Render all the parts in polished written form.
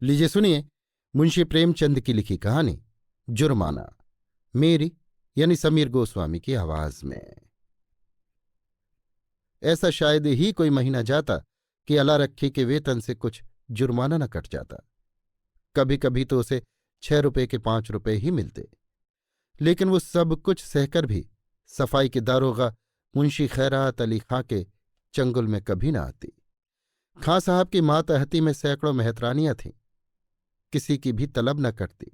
लीजिए सुनिए मुंशी प्रेमचंद की लिखी कहानी जुर्माना, मेरी यानी समीर गोस्वामी की आवाज में। ऐसा शायद ही कोई महीना जाता कि अला रखी के वेतन से कुछ जुर्माना न कट जाता। कभी कभी तो उसे 6 रुपए के 5 रुपए ही मिलते, लेकिन वो सब कुछ सहकर भी सफाई के दारोगा मुंशी खैरात अली खां के चंगुल में कभी न आती। खां साहब की मातहती में सैकड़ों मेहतरानियां थीं। किसी की भी तलब न कटती,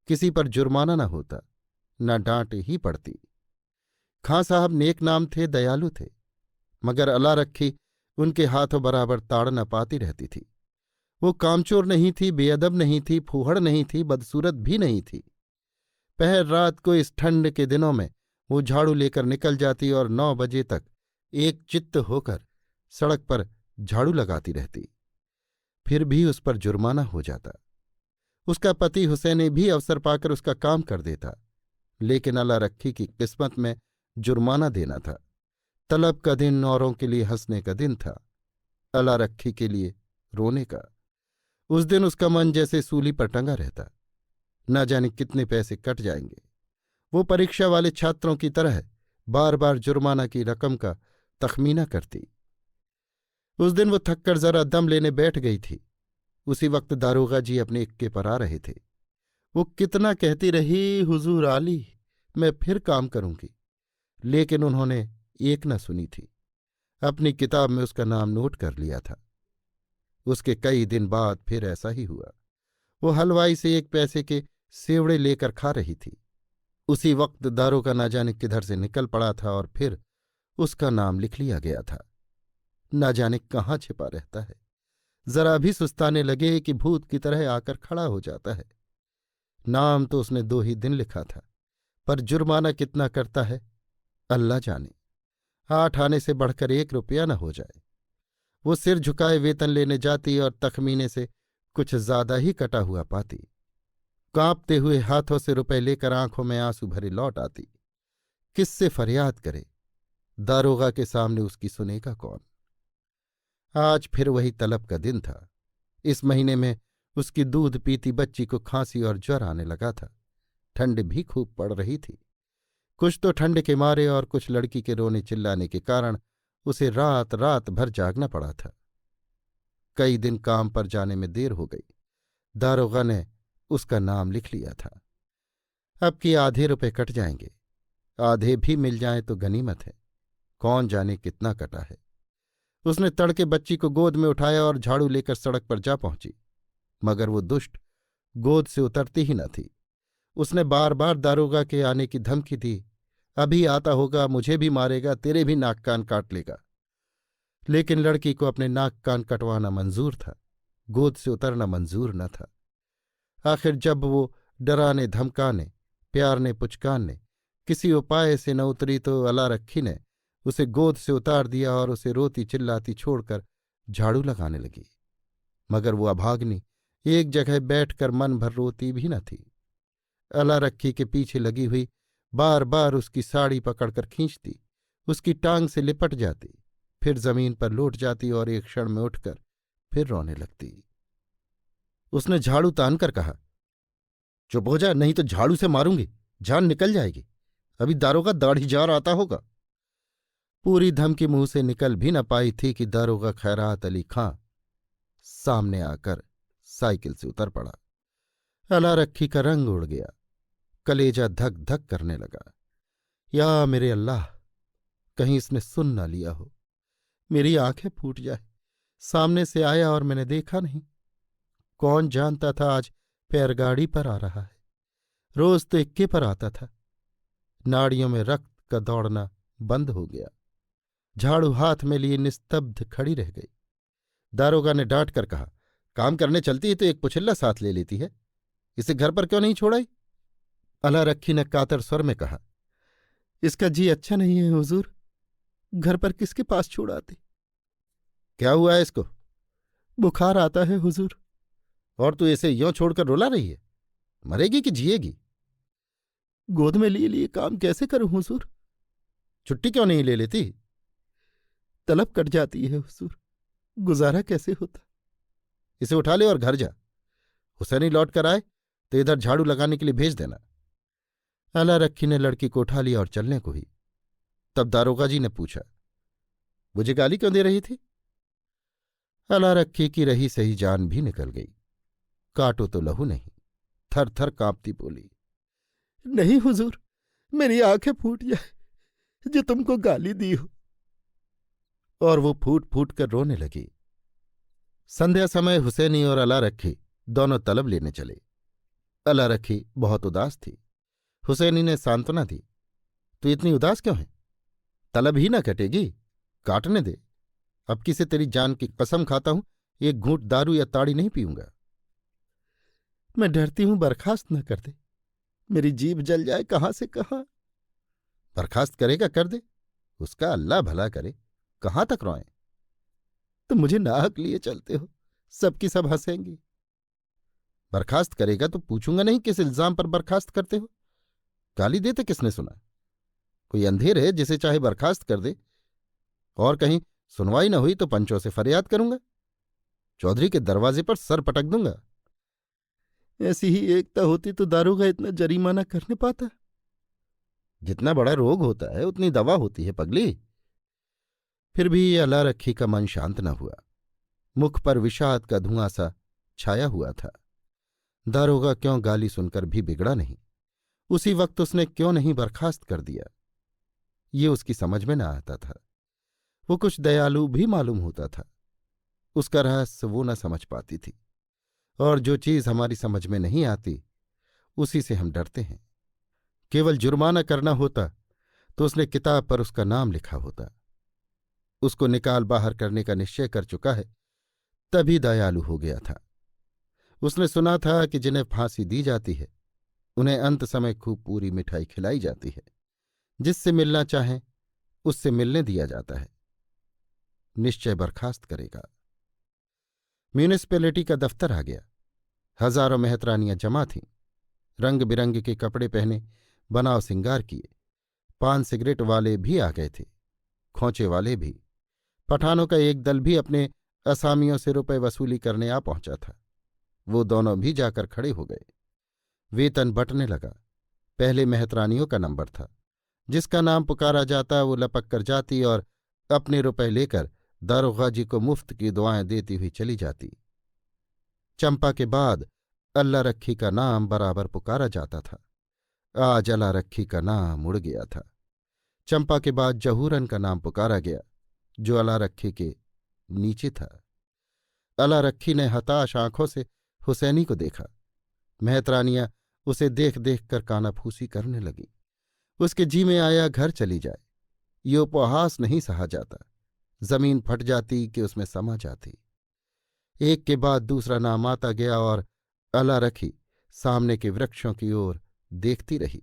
किसी पर जुर्माना न होता, न डांट ही पड़ती। खां साहब नेक नाम थे, दयालु थे, मगर अला रखी उनके हाथों बराबर ताड़ न पाती रहती थी। वो कामचोर नहीं थी, बेअदब नहीं थी, फूहड़ नहीं थी, बदसूरत भी नहीं थी। पहर रात को इस ठंड के दिनों में वो झाड़ू लेकर निकल जाती और 9 बजे तक एक चित्त होकर सड़क पर झाड़ू लगाती रहती। फिर भी उस पर जुर्माना हो जाता। उसका पति हुसैन भी अवसर पाकर उसका काम कर देता, लेकिन अला रखी की किस्मत में जुर्माना देना था। तलब का दिन औरों के लिए हंसने का दिन था, अला रखी के लिए रोने का। उस दिन उसका मन जैसे सूली पर टंगा रहता, न जाने कितने पैसे कट जाएंगे। वो परीक्षा वाले छात्रों की तरह बार बार जुर्माना की रकम का तखमीना करती। उस दिन वो थककर जरा दम लेने बैठ गई थी। उसी वक्त दारोगा जी अपने इक्के पर आ रहे थे। वो कितना कहती रही, हुजूर आली, मैं फिर काम करूंगी, लेकिन उन्होंने एक न सुनी थी। अपनी किताब में उसका नाम नोट कर लिया था। उसके कई दिन बाद फिर ऐसा ही हुआ। वो हलवाई से 1 पैसे के सेवड़े लेकर खा रही थी। उसी वक्त दारोगा न जाने किधर से निकल पड़ा था और फिर उसका नाम लिख लिया गया था। न जाने कहाँ छिपा रहता है। जरा भी सुस्ताने लगे कि भूत की तरह आकर खड़ा हो जाता है। नाम तो उसने 2 ही दिन लिखा था, पर जुर्माना कितना करता है अल्लाह जाने। 8 आने से बढ़कर 1 रुपया न हो जाए। वो सिर झुकाए वेतन लेने जाती और तखमीने से कुछ ज्यादा ही कटा हुआ पाती। कांपते हुए हाथों से रुपए लेकर आंखों में आंसू भरे लौट आती। किससे फरियाद करे? दारोगा के सामने उसकी सुनेगा कौन? आज फिर वही तलब का दिन था। इस महीने में उसकी दूध पीती बच्ची को खांसी और ज्वर आने लगा था। ठंड भी खूब पड़ रही थी। कुछ तो ठंड के मारे और कुछ लड़की के रोने चिल्लाने के कारण उसे रात रात भर जागना पड़ा था। कई दिन काम पर जाने में देर हो गई। दारोगा ने उसका नाम लिख लिया था। अब कि आधे रुपए कट जाएंगे। आधे भी मिल जाएं तो गनीमत है। कौन जाने कितना कटा है। उसने तड़के बच्ची को गोद में उठाया और झाड़ू लेकर सड़क पर जा पहुंची, मगर वो दुष्ट गोद से उतरती ही न थी। उसने बार बार दारोगा के आने की धमकी दी, अभी आता होगा, मुझे भी मारेगा, तेरे भी नाक कान काट लेगा। लेकिन लड़की को अपने नाक कान कटवाना मंजूर था, गोद से उतरना मंजूर न था। आखिर जब वो डराने धमकाने, प्यारने पुचकारने किसी उपाय से न उतरी तो अला रखी ने उसे गोद से उतार दिया और उसे रोती चिल्लाती छोड़कर झाड़ू लगाने लगी। मगर वो अभाग्नि एक जगह बैठकर मन भर रोती भी न थी। अला रखी के पीछे लगी हुई बार बार उसकी साड़ी पकड़कर खींचती, उसकी टांग से लिपट जाती, फिर जमीन पर लौट जाती और एक क्षण में उठकर फिर रोने लगती। उसने झाड़ू तानकर कहा, चुप हो जा, नहीं तो झाड़ू से मारूंगी, जान निकल जाएगी। अभी दारोगा दाढ़ीजार आता होगा। पूरी धमकी मुंह से निकल भी न पाई थी कि दारोगा खैरात अली खां सामने आकर साइकिल से उतर पड़ा। अला रखी का रंग उड़ गया, कलेजा धक धक करने लगा। या मेरे अल्लाह, कहीं इसने सुन ना लिया हो, मेरी आंखें फूट जाए। सामने से आया और मैंने देखा नहीं। कौन जानता था आज पैरगाड़ी पर आ रहा है। रोज तो इक्के पर आता था। नाड़ियों में रक्त का दौड़ना बंद हो गया। झाड़ू हाथ में लिए निस्तब्ध खड़ी रह गई। दारोगा ने डांट कर कहा, काम करने चलती है तो एक पुछिल्ला साथ ले लेती है, इसे घर पर क्यों नहीं छोड़ाई? अला रखी ने कातर स्वर में कहा, इसका जी अच्छा नहीं है हुजूर, घर पर किसके पास छोड़ाती? क्या हुआ है इसको? बुखार आता है हुजूर। और तू इसे यों छोड़कर रुला रही है? मरेगी कि जिएगी? गोद में लिए लिए काम कैसे करूं हुजूर? छुट्टी क्यों नहीं ले लेती? तलब कट जाती है हुजूर, गुजारा कैसे होता? इसे उठा ले और घर जा। हुसैनी लौट कर आए तो इधर झाड़ू लगाने के लिए भेज देना। अला रखी ने लड़की को उठा लिया और चलने को ही। तब दारोगा जी ने पूछा, मुझे गाली क्यों दे रही थी? अला रखी की रही सही जान भी निकल गई। काटो तो लहू नहीं, थर थर कांपती बोली, नहीं हुजूर, मेरी आंखें फूट जाए जो तुमको गाली दी हो। और वो फूट फूट कर रोने लगी। संध्या समय हुसैनी और अला रखी दोनों तलब लेने चले। अला रखी बहुत उदास थी। हुसैनी ने सांत्वना दी, तू इतनी उदास क्यों है? तलब ही ना कटेगी, काटने दे। अब किसे तेरी जान की कसम खाता हूं, एक घूंट दारू या ताड़ी नहीं पीऊंगा। मैं डरती हूं बर्खास्त न कर दे, मेरी जीभ जल जाए कहां से कहां। बर्खास्त करेगा कर दे, उसका अल्लाह भला करे, कहां तक रोएं? तुम मुझे नाहक लिए चलते हो, सबकी सब हंसेंगी। बर्खास्त करेगा तो पूछूंगा नहीं किस इल्जाम पर बर्खास्त करते हो? गाली देते किसने सुना? कोई अंधेर है जिसे चाहे बर्खास्त कर दे। और कहीं सुनवाई न हुई तो पंचों से फरियाद करूंगा, चौधरी के दरवाजे पर सर पटक दूंगा। ऐसी ही एकता होती तो दारोगा इतना जरिमाना करने पाता? जितना बड़ा रोग होता है उतनी दवा होती है पगली। फिर भी अला रखी का मन शांत न हुआ। मुख पर विषाद का धुआं सा छाया हुआ था। दारोगा क्यों गाली सुनकर भी बिगड़ा नहीं, उसी वक्त उसने क्यों नहीं बर्खास्त कर दिया, ये उसकी समझ में न आता था। वो कुछ दयालु भी मालूम होता था। उसका रहस्य वो न समझ पाती थी। और जो चीज हमारी समझ में नहीं आती उसी से हम डरते हैं। केवल जुर्माना करना होता तो उसने किताब पर उसका नाम लिखा होता। उसको निकाल बाहर करने का निश्चय कर चुका है, तभी दयालु हो गया था। उसने सुना था कि जिन्हें फांसी दी जाती है उन्हें अंत समय खूब पूरी मिठाई खिलाई जाती है। जिससे मिलना चाहें उससे मिलने दिया जाता है। निश्चय बर्खास्त करेगा। म्यूनिसिपैलिटी का दफ्तर आ गया। हजारों मेहतरानियां जमा थीं। रंग बिरंग के कपड़े पहने, बनाव सिंगार किए। पान सिगरेट वाले भी आ गए थे, खोंचे वाले भी। पठानों का एक दल भी अपने असामियों से रुपए वसूली करने आ पहुंचा था। वो दोनों भी जाकर खड़े हो गए। वेतन बंटने लगा। पहले मेहतरानियों का नंबर था। जिसका नाम पुकारा जाता वो लपक कर जाती और अपने रुपए लेकर दारोगा जी को मुफ्त की दुआएं देती हुई चली जाती। चंपा के बाद अल्लाह रखी का नाम बराबर पुकारा जाता था। आज अला रखी का नाम उड़ गया था। चंपा के बाद जहूरन का नाम पुकारा गया, जो अला रखी के नीचे था। अला रखी ने हताश आंखों से हुसैनी को देखा। मेहतरानियां उसे देख देख कर कानाफूसी करने लगी। उसके जी में आया घर चली जाए। ये उपहास नहीं सहा जाता। जमीन फट जाती कि उसमें समा जाती। एक के बाद दूसरा नाम आता गया और अला रखी सामने के वृक्षों की ओर देखती रही।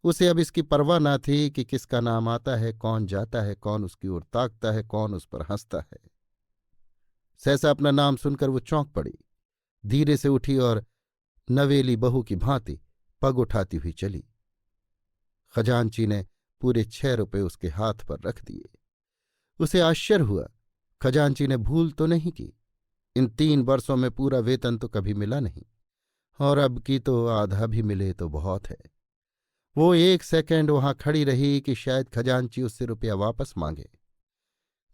उसे अब इसकी परवाह न थी कि किसका नाम आता है, कौन जाता है, कौन उसकी ओर ताकता है, कौन उस पर हंसता है। सहसा अपना नाम सुनकर वो चौंक पड़ी, धीरे से उठी और नवेली बहू की भांति पग उठाती हुई चली। खजांची ने पूरे 6 रुपये उसके हाथ पर रख दिए। उसे आश्चर्य हुआ, खजांची ने भूल तो नहीं की। इन 3 वर्षों में पूरा वेतन तो कभी मिला नहीं, और अब की तो आधा भी मिले तो बहुत है। वो 1 सेकंड वहां खड़ी रही कि शायद खजांची उससे रुपया वापस मांगे।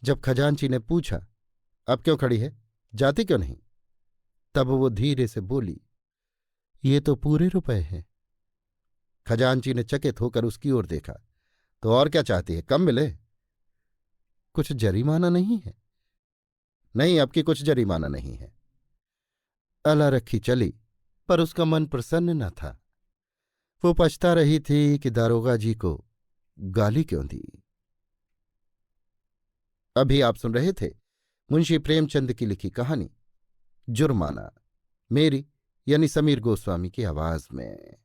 जब खजांची ने पूछा, अब क्यों खड़ी है, जाती क्यों नहीं, तब वो धीरे से बोली, ये तो पूरे रुपए हैं। खजांची ने चकित होकर उसकी ओर देखा, तो और क्या चाहती है, कम मिले? कुछ जरिमाना नहीं है? नहीं, अब की कुछ जरिमाना नहीं है। अला रखी चली, पर उसका मन प्रसन्न न था। वो पछता रही थी कि दारोगा जी को गाली क्यों दी। अभी आप सुन रहे थे मुंशी प्रेमचंद की लिखी कहानी जुर्माना, मेरी यानी समीर गोस्वामी की आवाज में।